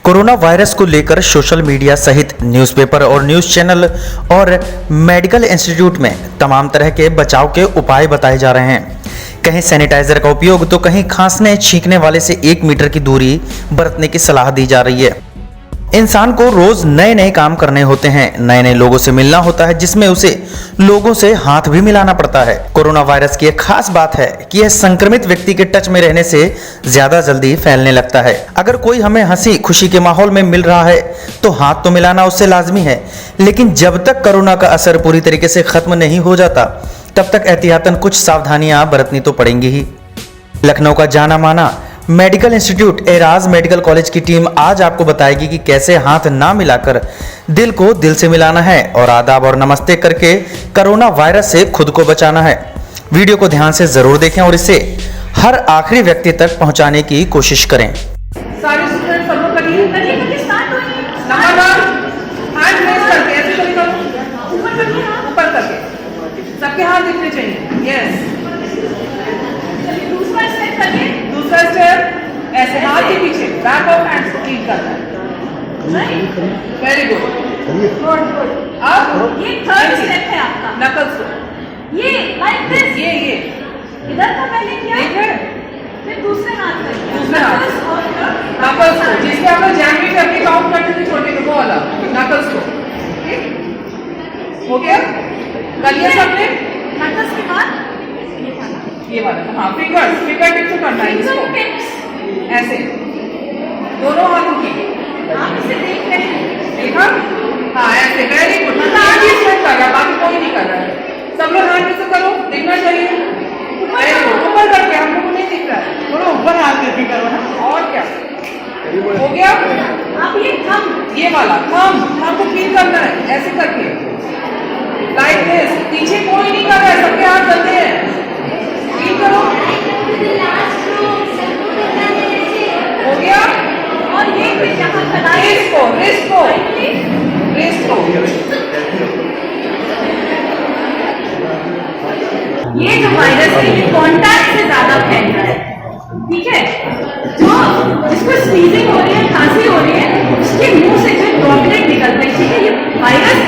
Corona virus को लेकर social media सहित न्यूज़पेपर और न्यूज़ चैनल और मेडिकल इंस्टीट्यूट में तमाम तरह के बचाव के उपाय बताए जा रहे हैं। कहीं सैनिटाइजर का उपयोग तो कहीं खांसने छींकने वाले से 1 मीटर की दूरी बरतने की सलाह दी जा रही है। इंसान को रोज नए नए काम करने होते हैं, नए नए लोगों से मिलना होता है, जिसमें उसे लोगों से हाथ भी मिलाना पड़ता है। कोरोना वायरस की एक खास बात है कि यह संक्रमित व्यक्ति के टच में रहने से ज्यादा जल्दी फैलने लगता है। अगर कोई हमें हंसी खुशी के माहौल में मिल रहा है तो हाथ तो मिलाना उससे लाजमी है, लेकिन जब तक कोरोना का असर पूरी तरीके से खत्म नहीं हो जाता तब तक एहतियातन कुछ सावधानियां बरतनी तो पड़ेंगी ही। लखनऊ का जाना माना medical institute eras medical college की टीम आज आपको बताएगी कि कैसे हाथ ना मिलाकर दिल को दिल से मिलाना है और आदाब और नमस्ते करके कोरोना वायरस से खुद को बचाना है। वीडियो को ध्यान से जरूर देखें और इसे हर आखिरी व्यक्ति तक पहुंचाने की कोशिश करें। सारे स्टूडेंट सब लोग करिए स्टार्ट होइए। नंबर 1 हैंड रेज करके ऐसे करो, ऊपर करके, ऊपर करके सबके हाथ दिखने चाहिए। यस, दूसरा स्टेप करिए। दूसरा स्टेप ऐसे हाथ के पीछे, बैक ऑफ हैंड्स को क्लीन करना है। वेरी गुड, अब ये थर्ड स्टेप है आपका। नकल्स को ये लाइक दिस, ये इधर का पहले किया, ठीक है। फिर दूसरे हाथ पे किया। दूसरे हाथ। Knuckles और नकल्स को जिसके आप लोग जैनवी करके काउंट करते थे छोटे को, वो वाला नकल्स को, ठीक हो गया। कर लिया सबने? Knuckles के बाद ये वाला, हाँ, फिंगर टिप्स करना है इसको fingertips। ऐसे दोनों हाथों की। आप इसे देख रहे हैं, देखा? हाँ, ऐसे। Very good. मतलब आज ही स्टार्ट कर रहा है, बाकी कोई नहीं कर रहा है। सब लोग हाथ से करो, दिखना चाहिए। वेरी गुड, ऊपर करके, हम लोग को नहीं दिख रहा है, थोड़ा ऊपर हाथ करके करो ना। और क्या हो गया? आप ये थंब, ये वाला थंब को फील करना है ऐसे करके, लाइक दिस। पीछे कोई नहीं कर रहा है, सबके हाथ चलते हैं। फील करो, हो गया। और ये फिर यहाँ खड़ाई, रिस्ट को ये जो वायरस है ये कांटेक्ट से ज्यादा फैल रहा है, ठीक है। जो जिसको स्नीजिंग हो रही है, खांसी हो रही है, उसके मुंह से जो ड्रॉपलेट निकलते हैं, ठीक है, ये वायरस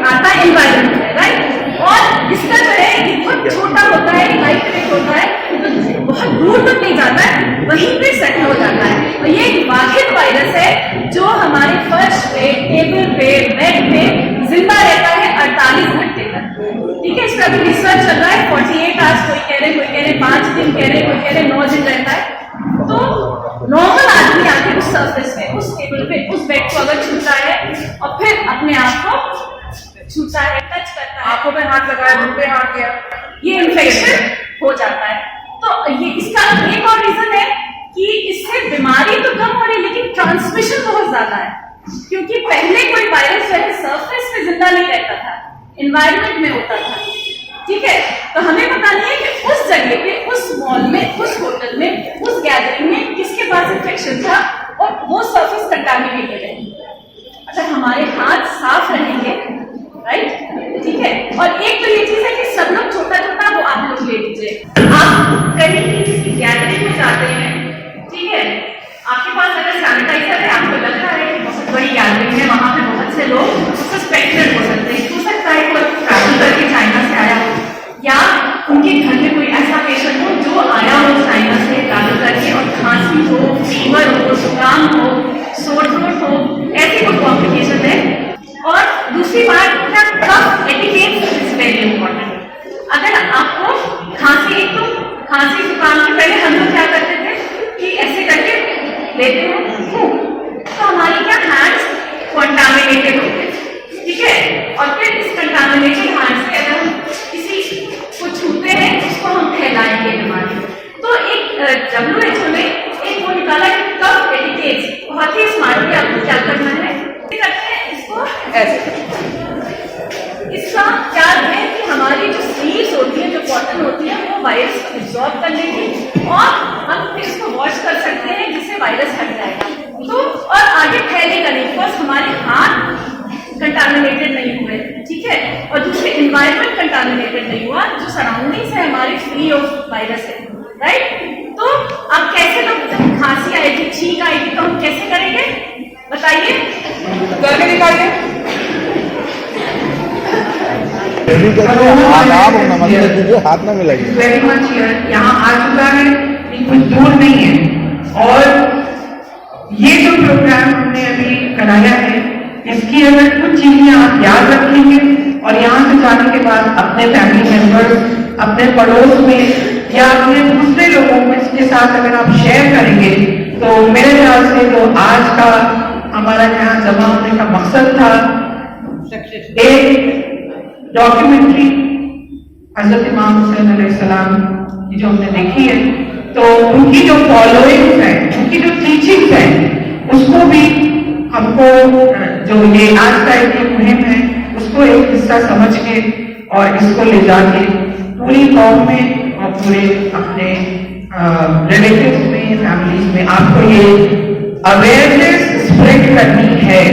आता है एनवायरमेंट में, राइट। और इसका जो है ये बहुत छोटा होता है, लाइट वेट होता है, तो बहुत दूर तक नहीं जाता है, वहीं पे सेटल हो जाता है। और ये एक वाहिद वायरस है जो हमारे फर्श पे, टेबल पे, बेड पे जिंदा रहता है 48 घंटे तक, ठीक है। इसका भी रिसर्च चल रहा है। 48 आवर्स कोई कह रहे 5 दिन कह रहे, कोई कह रहे 9 दिन रहता है। तो नॉर्मल आदमी आके उस सरफेस पे, उस टेबल पे, उस बेड को अगर छूता है और फिर अपने आप को छूता है, टच करता है, आंखों पे हाथ लगाया, मुंह पे हाथ किया, ये इन्फेक्शन हो जाता है। तो ये इसका एक और रीजन है कि इससे बीमारी तो कम हो रही है लेकिन ट्रांसमिशन बहुत ज्यादा है, क्योंकि पहले कोई वायरस जो है सरफेस पे जिंदा नहीं रहता था, एनवायरमेंट में होता था, ठीक है। तो हमें पता नहीं है कि उस जगह पे, उस मॉल में, उस होटल में, उस गैदरिंग में किसके पास इन्फेक्शन था और वो सरफेस कंटामिनेटेड है। अगर हमारे हाथ साफ रहेंगे, राइट, ठीक है। और एक तो ये चीज है कि सब लोग छोटा छोटा वो आप लोग ले लीजिए। आप कहीं भी किसी गैदरिंग में जाते हैं, ठीक है, आपके पास अगर सैनिटाइजर है, आपको लग रहा है कि बहुत बड़ी गैदरिंग है, वहां पे बहुत से लोग सस्पेक्टेड हो सकते हैं, हो सकता है कोई ट्रैवल करके चाइना से आया हो, या उनके घर में कोई ऐसा पेशेंट हो जो आया हो चाइना से ट्रैवल करके और खांसी हो, फीवर हो, जुकाम हो, सोर थ्रोट हो, ऐसी कोई कॉम्प्लिकेशन है। और दूसरी बात, कफ एटिकेट इज वेरी इंपॉर्टेंट। अगर आपको खांसी, एक तो खांसी जुकाम के पहले हम लोग क्या करते थे कि ऐसे करके लेते हैं, तो हमारी क्या हैंड्स कंटामिनेटेड होते हैं, ठीक है। और फिर इस कंटामिनेटेड हैंड से अगर हम किसी को छूते हैं उसको हम फैलाएंगे बीमारी। तो एक WHO ने एक वो निकाला कि कफ एटिकेट, बहुत ही स्मार्टली आपको क्या करना है, इसको ऐसे। इसका क्या है कि हमारी जो स्लीव्स होती है, जो कॉटन होती है, वो वायरस को एब्जॉर्ब कर लेगी और हम फिर इसको वॉश कर सकते हैं, जिससे वायरस हट जाएगा। तो और आगे फैलेगा नहीं, बिकॉज हमारे हाथ कंटामिनेटेड नहीं हुए, ठीक है, और दूसरे एनवायरमेंट कंटामिनेटेड नहीं हुआ, जो सराउंडिंग्स है हमारी फ्री ऑफ वायरस है, राइट। तो अब कैसे लोग, जब खांसी आएगी, छींक आएगी, तो हम कैसे करेंगे? बताइए। करके दिखाइए। आप नमस्ते कीजिए, हाथ में मिलाइए। वेरी मच हियर, यहाँ आ चुका है, ये कुछ दूर नहीं है। और ये जो प्रोग्राम हमने अभी कराया है, इसकी अगर कुछ चीजें आप याद रखेंगे और यहाँ से जाने के बाद अपने फैमिली मेंबर्स, अपने पड़ोस में या अपने दूसरे लोगों में इसके साथ अगर आप शेयर करेंगे, तो मेरे ख्याल से जो आज का हमारा यहाँ जमा होने का मकसद था, एक डॉक्यूमेंट्री हजरत इमाम हुसैन अलैहिस्सलाम की जो हमने देखी है, तो उनकी जो फॉलोइंग्स है, उनकी जो टीचिंग्स है, उसको भी हमको जो ये आज का एक मुहिम है, उसको एक हिस्सा समझ के और इसको ले जाके पूरी कौम में और पूरे अपने रिलेटिव्स में, फैमिलीज में आपको ये अवेयरनेस स्प्रेड करनी है।